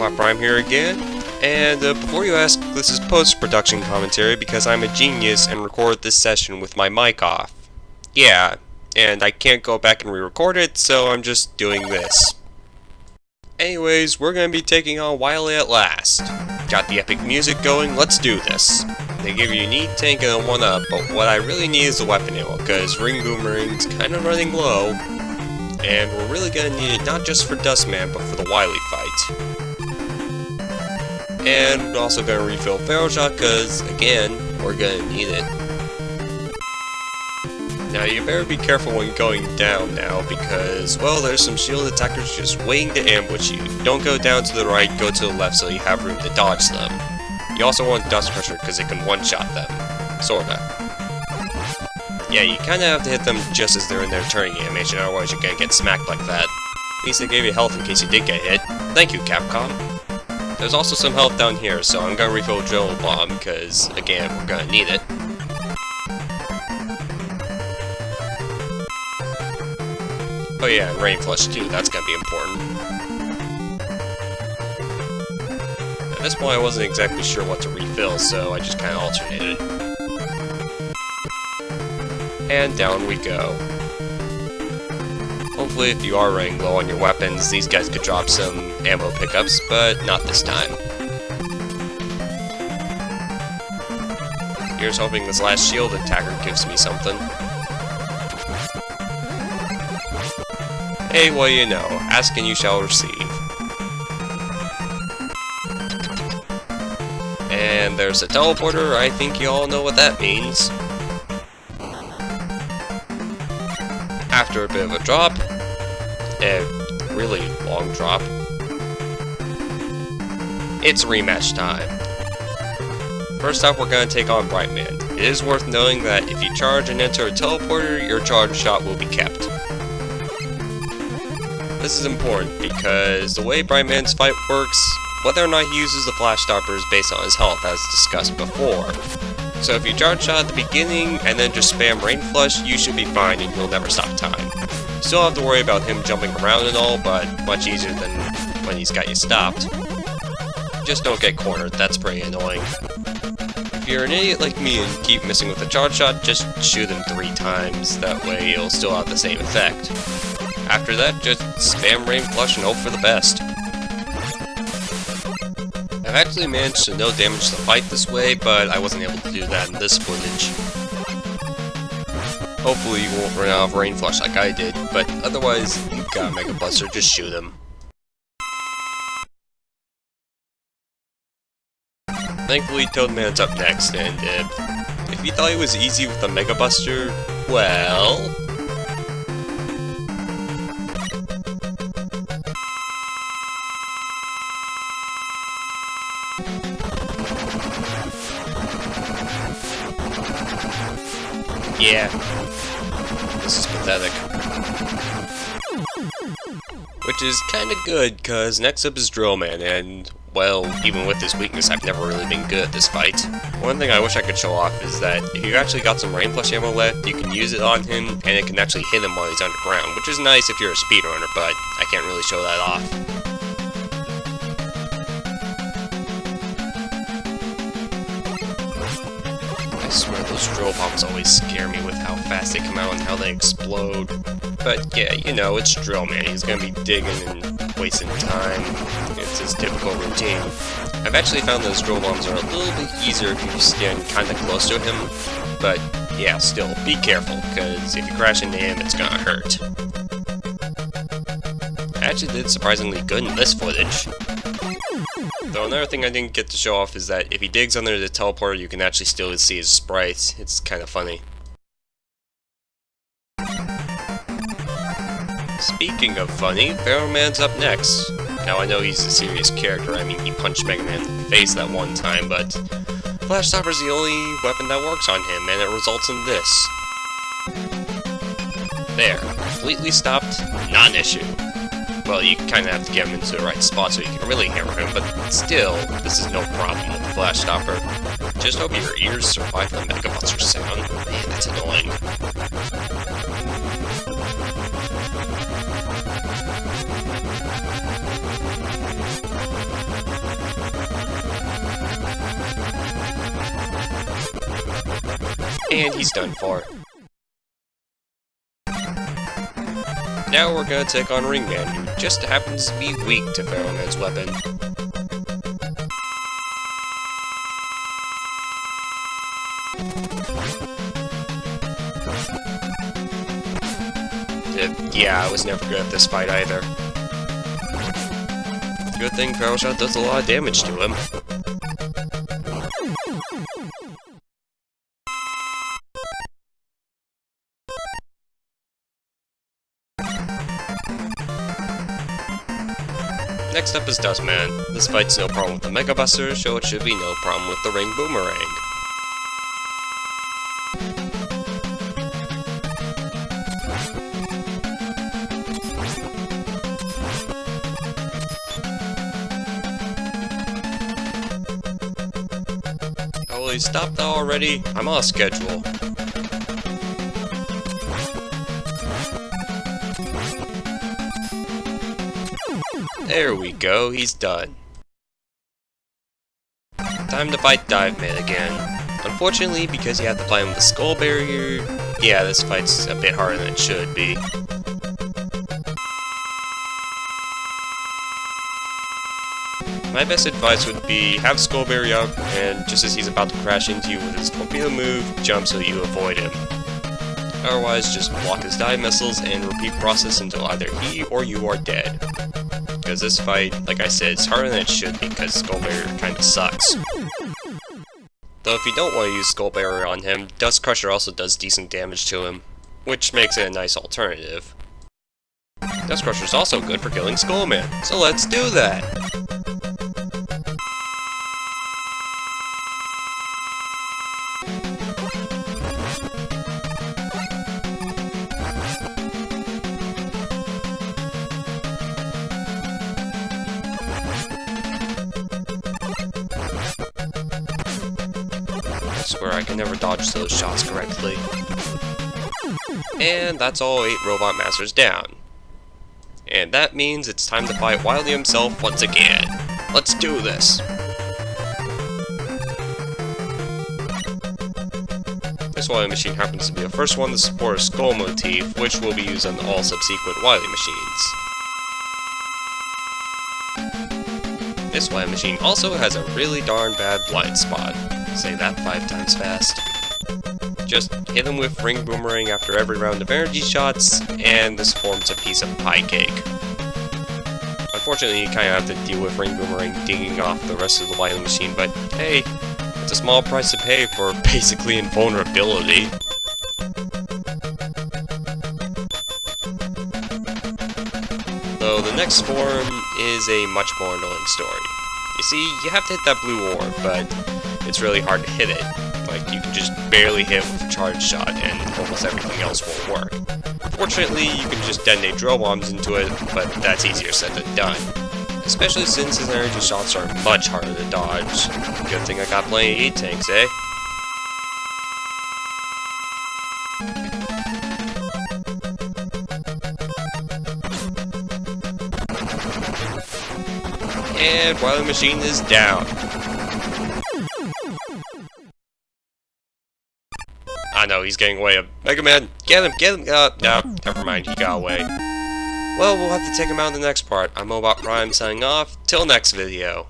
Robot Prime here again, and before you ask, this is post-production commentary because I'm a genius and record this session with my mic off. Yeah, and I can't go back and re-record it, so I'm just doing this. Anyways, we're gonna be taking on Wily at last. Got the epic music going, let's do this. They give you a neat tank and a 1-up, but what I really need is the weapon ammo, because Ring Boomerang's kinda running low. And we're really gonna need it not just for Dustman, but for the Wily fight. And we're also gonna refill Barrel Shot, cause again, we're gonna need it. Now you better be careful when going down now, because, well, there's some shield attackers just waiting to ambush you. Don't go down to the right, go to the left so you have room to dodge them. You also want Dust Crusher, cause it can one-shot them. Sorta. Yeah, you kinda have to hit them just as they're in their turning animation, otherwise you're gonna get smacked like that. At least they gave you health in case you did get hit. Thank you, Capcom. There's also some health down here, so I'm gonna refill Drill Bomb, because, again, we're gonna need it. Oh yeah, and Rain Flush too, that's gonna be important. At this point I wasn't exactly sure what to refill, so I just kinda alternated. And down we go. Hopefully if you are running low on your weapons, these guys could drop some ammo pickups, but not this time. Here's hoping this last shield attacker gives me something. Hey, well you know, ask and you shall receive. And there's a teleporter, I think you all know what that means. After a bit of a drop, a really long drop, it's rematch time. First up, we're going to take on Brightman. It is worth noting that if you charge and enter a teleporter, your charge shot will be kept. This is important because the way Brightman's fight works, whether or not he uses the flash stopper is based on his health, as discussed before. So if you charge shot at the beginning and then just spam Rain Flush, you should be fine and you'll never stop time. Still have to worry about him jumping around and all, but much easier than when he's got you stopped. Just don't get cornered, that's pretty annoying. If you're an idiot like me and keep missing with the charge shot, just shoot him 3 times, that way it'll still have the same effect. After that, just spam Rain Flush and hope for the best. I've actually managed to no damage the fight this way, but I wasn't able to do that in this footage. Hopefully you won't run out of Rain Flush like I did, but otherwise, you've got Mega Buster, just shoot him. Thankfully, Toadman's up next, and if you thought it was easy with the Mega Buster, well... yeah, this is pathetic. Which is kinda good, cause next up is Drillman, and, well, even with this weakness, I've never really been good at this fight. One thing I wish I could show off is that if you actually got some Rain Flush ammo left, you can use it on him, and it can actually hit him while he's underground, which is nice if you're a speedrunner, but I can't really show that off. I swear those drill bombs always scare me with how fast they come out and how they explode. But yeah, you know, it's Drillman. He's gonna be digging and wasting time. It's his typical routine. I've actually found those drill bombs are a little bit easier if you stand kinda close to him. But yeah, still, be careful, because if you crash into him, it's gonna hurt. I actually did surprisingly good in this footage. Though another thing I didn't get to show off is that if he digs under the teleporter, you can actually still see his sprites. It's kind of funny. Speaking of funny, Barrel Man's up next. Now I know he's a serious character, I mean he punched Mega Man in the face that one time, but Flash Stopper's the only weapon that works on him, and it results in this. There, completely stopped, not an issue. Well, you kind of have to get him into the right spot so you can really hammer him, but still, this is no problem with the Flash Stopper. Just hope your ears survive the Mega Buster sound. Man, that's annoying. And he's done for. Now we're gonna take on Ringman, who just happens to be weak to Pharaoh Man's weapon. Yeah, I was never good at this fight either. Good thing Pharaoh Shot does a lot of damage to him. Next up is Dustman. This fight's no problem with the Mega Buster, so it should be no problem with the Ring Boomerang. Oh, will you stop that already? I'm on schedule. There we go, he's done. Time to fight Dive Man again. Unfortunately, because you have to fight him with the Skull Barrier, yeah, this fight's a bit harder than it should be. My best advice would be have Skull Barrier up, and just as he's about to crash into you with his torpedo move, jump so you avoid him. Otherwise, just block his dive missiles and repeat process until either he or you are dead. Because this fight, like I said, is harder than it should be because Skull Barrier kinda sucks. Though if you don't want to use Skull Barrier on him, Dust Crusher also does decent damage to him, which makes it a nice alternative. Dust Crusher is also good for killing Skullman, so let's do that! I swear I can never dodge those shots correctly. And that's all 8 Robot Masters down. And that means it's time to fight Wily himself once again. Let's do this! This Wily machine happens to be the first one to support a skull motif, which will be used on all subsequent Wily machines. This Wily machine also has a really darn bad blind spot. Say that 5 times fast. Just hit him with Ring Boomerang after every round of energy shots, and this forms a piece of pie cake. Unfortunately, you kinda have to deal with Ring Boomerang dinging off the rest of the Wily machine, but hey, it's a small price to pay for basically invulnerability. Though the next form is a much more annoying story. You see, you have to hit that blue orb, but it's really hard to hit it. Like, you can just barely hit with a charge shot, and almost everything else won't work. Fortunately, you can just detonate drill bombs into it, but that's easier said than done. Especially since his energy shots are much harder to dodge. Good thing I got plenty of E-tanks, eh? And Wily Machine is down. I know, he's getting away. Mega Man, get him, get him! No, never mind, he got away. Well, we'll have to take him out in the next part. I'm Obot Prime signing off. Till next video.